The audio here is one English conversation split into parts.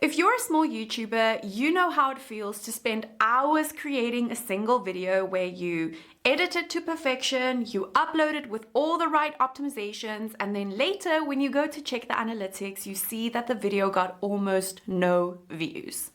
If you're a small YouTuber, you know how it feels to spend hours creating a single video where you edit it to perfection, you upload it with all the right optimizations, and then later when you go to check the analytics, you see that the video got almost no views.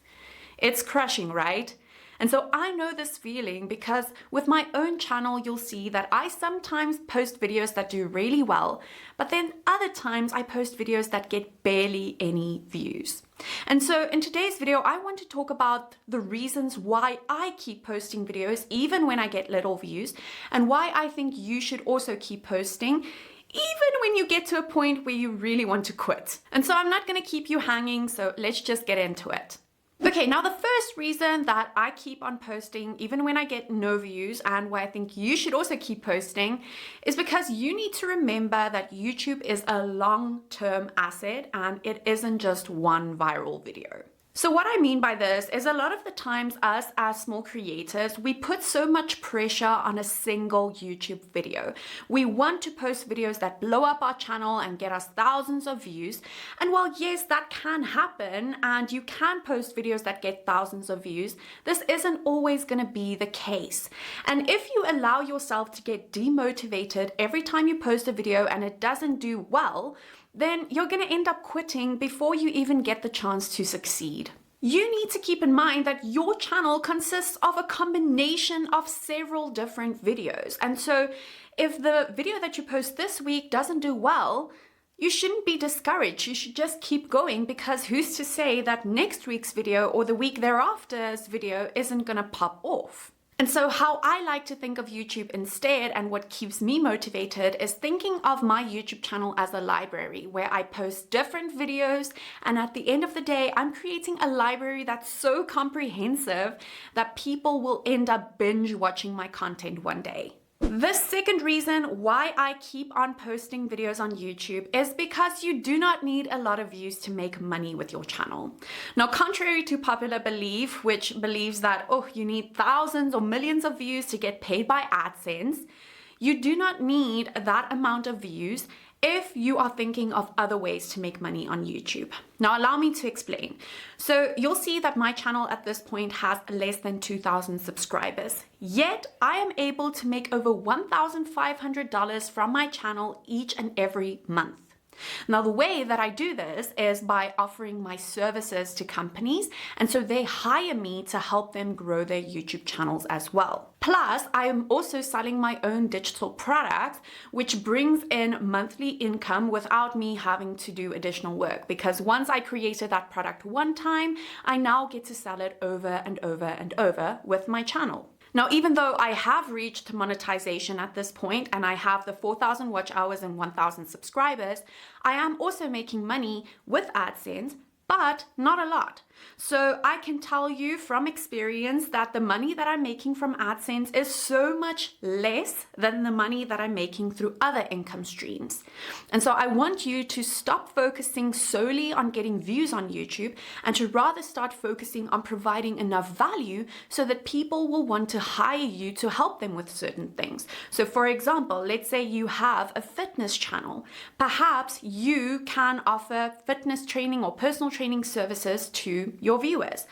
It's crushing, right? And so I know this feeling because with my own channel, you'll see that I sometimes post videos that do really well, but then other times I post videos that get barely any views. And so in today's video, I want to talk about the reasons why I keep posting videos even when I get little views, and why I think you should also keep posting even when you get to a point where you really want to quit. And so I'm not going to keep you hanging, so let's just get into it. Okay, now the first reason that I keep on posting even when I get no views, and why I think you should also keep posting, is because you need to remember that YouTube is a long-term asset and it isn't just one viral video. So what I mean by this is a lot of the times us as small creators, we put so much pressure on a single YouTube video. We want to post videos that blow up our channel and get us thousands of views. And while yes, that can happen and you can post videos that get thousands of views, this isn't always going to be the case. And if you allow yourself to get demotivated every time you post a video and it doesn't do well, then you're going to end up quitting before you even get the chance to succeed. You need to keep in mind that your channel consists of a combination of several different videos. And so if the video that you post this week doesn't do well, you shouldn't be discouraged. You should just keep going, because who's to say that next week's video or the week thereafter's video isn't going to pop off? And so how I like to think of YouTube instead, and what keeps me motivated, is thinking of my YouTube channel as a library where I post different videos, and at the end of the day, I'm creating a library that's so comprehensive that people will end up binge watching my content one day. The second reason why I keep on posting videos on YouTube is because you do not need a lot of views to make money with your channel. Now, contrary to popular belief, which believes that, oh, you need thousands or millions of views to get paid by AdSense, you do not need that amount of views if you are thinking of other ways to make money on YouTube. Now, allow me to explain. So you'll see that my channel at this point has less than 2,000 subscribers. Yet I am able to make over $1,500 from my channel each and every month. Now, the way that I do this is by offering my services to companies, and so they hire me to help them grow their YouTube channels as well. Plus, I am also selling my own digital products, which brings in monthly income without me having to do additional work, because once I created that product one time, I now get to sell it over and over and over with my channel. Now, even though I have reached monetization at this point and I have the 4,000 watch hours and 1,000 subscribers, I am also making money with AdSense, but not a lot. So I can tell you from experience that the money that I'm making from AdSense is so much less than the money that I'm making through other income streams. And so I want you to stop focusing solely on getting views on YouTube and to rather start focusing on providing enough value so that people will want to hire you to help them with certain things. So for example, let's say you have a fitness channel. Perhaps you can offer fitness training or personal training services to your viewers.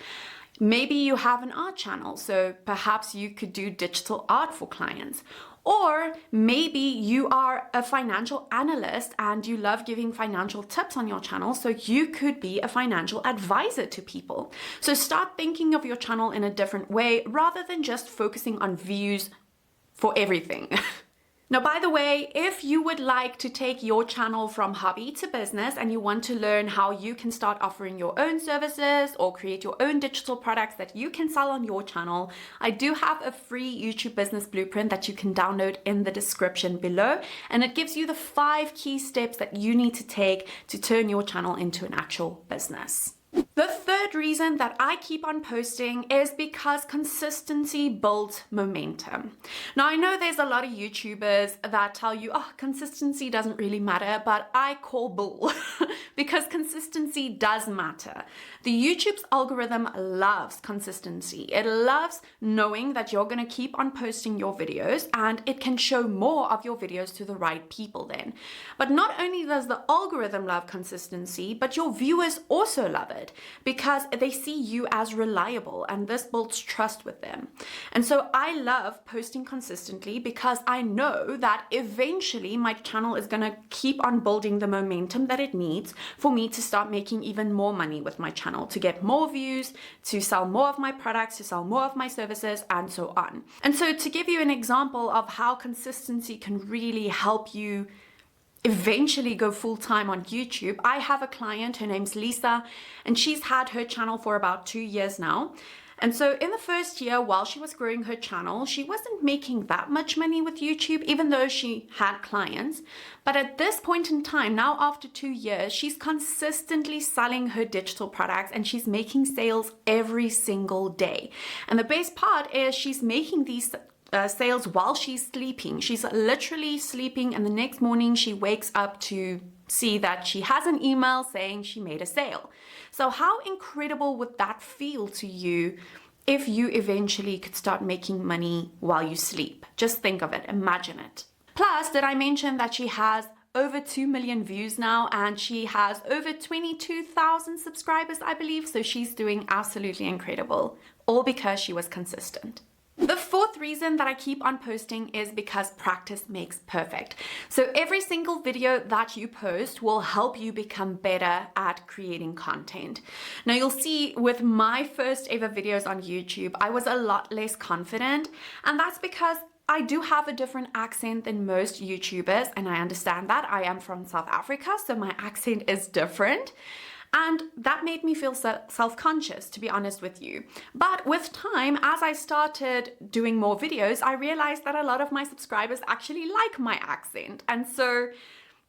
Maybe you have an art channel, so perhaps you could do digital art for clients. Or maybe you are a financial analyst and you love giving financial tips on your channel, so you could be a financial advisor to people. So start thinking of your channel in a different way rather than just focusing on views for everything. Now, by the way, if you would like to take your channel from hobby to business and you want to learn how you can start offering your own services or create your own digital products that you can sell on your channel, I do have a free YouTube business blueprint that you can download in the description below. And it gives you the 5 key steps that you need to take to turn your channel into an actual business. The third third reason that I keep on posting is because consistency builds momentum. Now, I know there's a lot of YouTubers that tell you, oh, consistency doesn't really matter, but I call bull because consistency does matter. The YouTube's algorithm loves consistency. It loves knowing that you're going to keep on posting your videos, and it can show more of your videos to the right people then. But not only does the algorithm love consistency, but your viewers also love it because they see you as reliable, and this builds trust with them. And so I love posting consistently because I know that eventually my channel is going to keep on building the momentum that it needs for me to start making even more money with my channel, to get more views, to sell more of my products, to sell more of my services, and so on. And so to give you an example of how consistency can really help you eventually go full-time on YouTube, I have a client, her name's Lisa, and she's had her channel for about 2 years now. And so in the first year, while she was growing her channel, she wasn't making that much money with YouTube, even though she had clients. But at this point in time, now after 2 years, she's consistently selling her digital products and she's making sales every single day. And the best part is she's making these sales while she's sleeping. She's literally sleeping, and the next morning she wakes up to see that she has an email saying she made a sale. So how incredible would that feel to you if you eventually could start making money while you sleep? Just think of it, imagine it. Plus, did I mention that she has over 2 million views now, and she has over 22,000 subscribers, I believe. So she's doing absolutely incredible, all because she was consistent. The fourth reason that I keep on posting is because practice makes perfect. So every single video that you post will help you become better at creating content. Now you'll see with my first ever videos on YouTube, I was a lot less confident, and that's because I do have a different accent than most YouTubers, and I understand that. I am from South Africa, so my accent is different. And that made me feel self-conscious, to be honest with you. But with time, as I started doing more videos, I realized that a lot of my subscribers actually like my accent. And so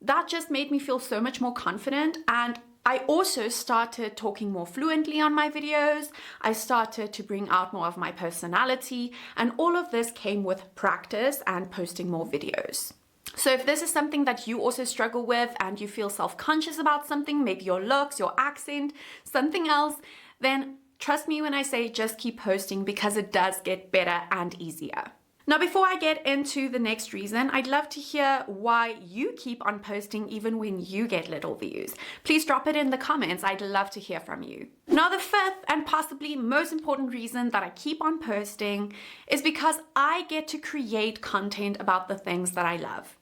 that just made me feel so much more confident. And I also started talking more fluently on my videos. I started to bring out more of my personality. And all of this came with practice and posting more videos. So if this is something that you also struggle with and you feel self-conscious about something, maybe your looks, your accent, something else, then trust me when I say just keep posting, because it does get better and easier. Now, before I get into the next reason, I'd love to hear why you keep on posting even when you get little views. Please drop it in the comments. I'd love to hear from you. Now, the fifth and possibly most important reason that I keep on posting is because I get to create content about the things that I love.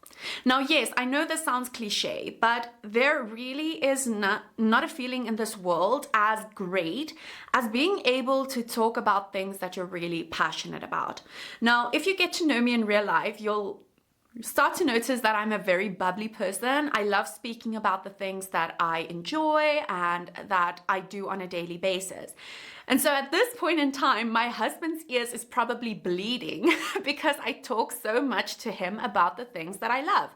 Now, yes, I know this sounds cliche, but there really is not a feeling in this world as great as being able to talk about things that you're really passionate about. Now, if you get to know me in real life, you'll start to notice that I'm a very bubbly person. I love speaking about the things that I enjoy and that I do on a daily basis. And so at this point in time, my husband's ears is probably bleeding because I talk so much to him about the things that I love.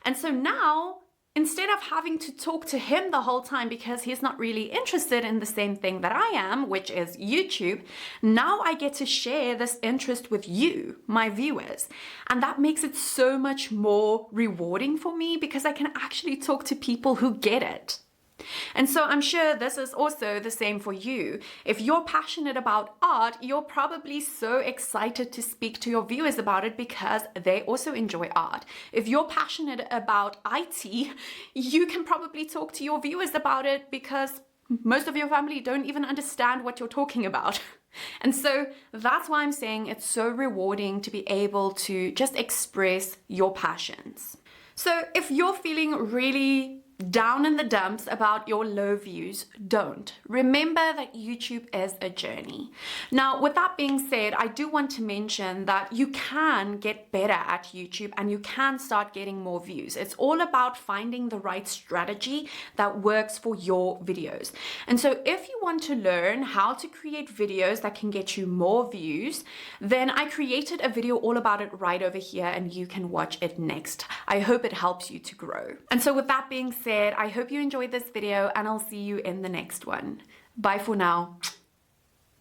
And so now, instead of having to talk to him the whole time because he's not really interested in the same thing that I am, which is YouTube, now I get to share this interest with you, my viewers. And that makes it so much more rewarding for me because I can actually talk to people who get it. And so I'm sure this is also the same for you. If you're passionate about art, you're probably so excited to speak to your viewers about it because they also enjoy art. If you're passionate about IT, you can probably talk to your viewers about it because most of your family don't even understand what you're talking about. And so that's why I'm saying it's so rewarding to be able to just express your passions. So if you're feeling really down in the dumps about your low views, don't. Remember that YouTube is a journey. Now, with that being said, I do want to mention that you can get better at YouTube and you can start getting more views. It's all about finding the right strategy that works for your videos. And so if you want to learn how to create videos that can get you more views, then I created a video all about it right over here and you can watch it next. I hope it helps you to grow. And so with that being said, I hope you enjoyed this video and I'll see you in the next one. Bye for now.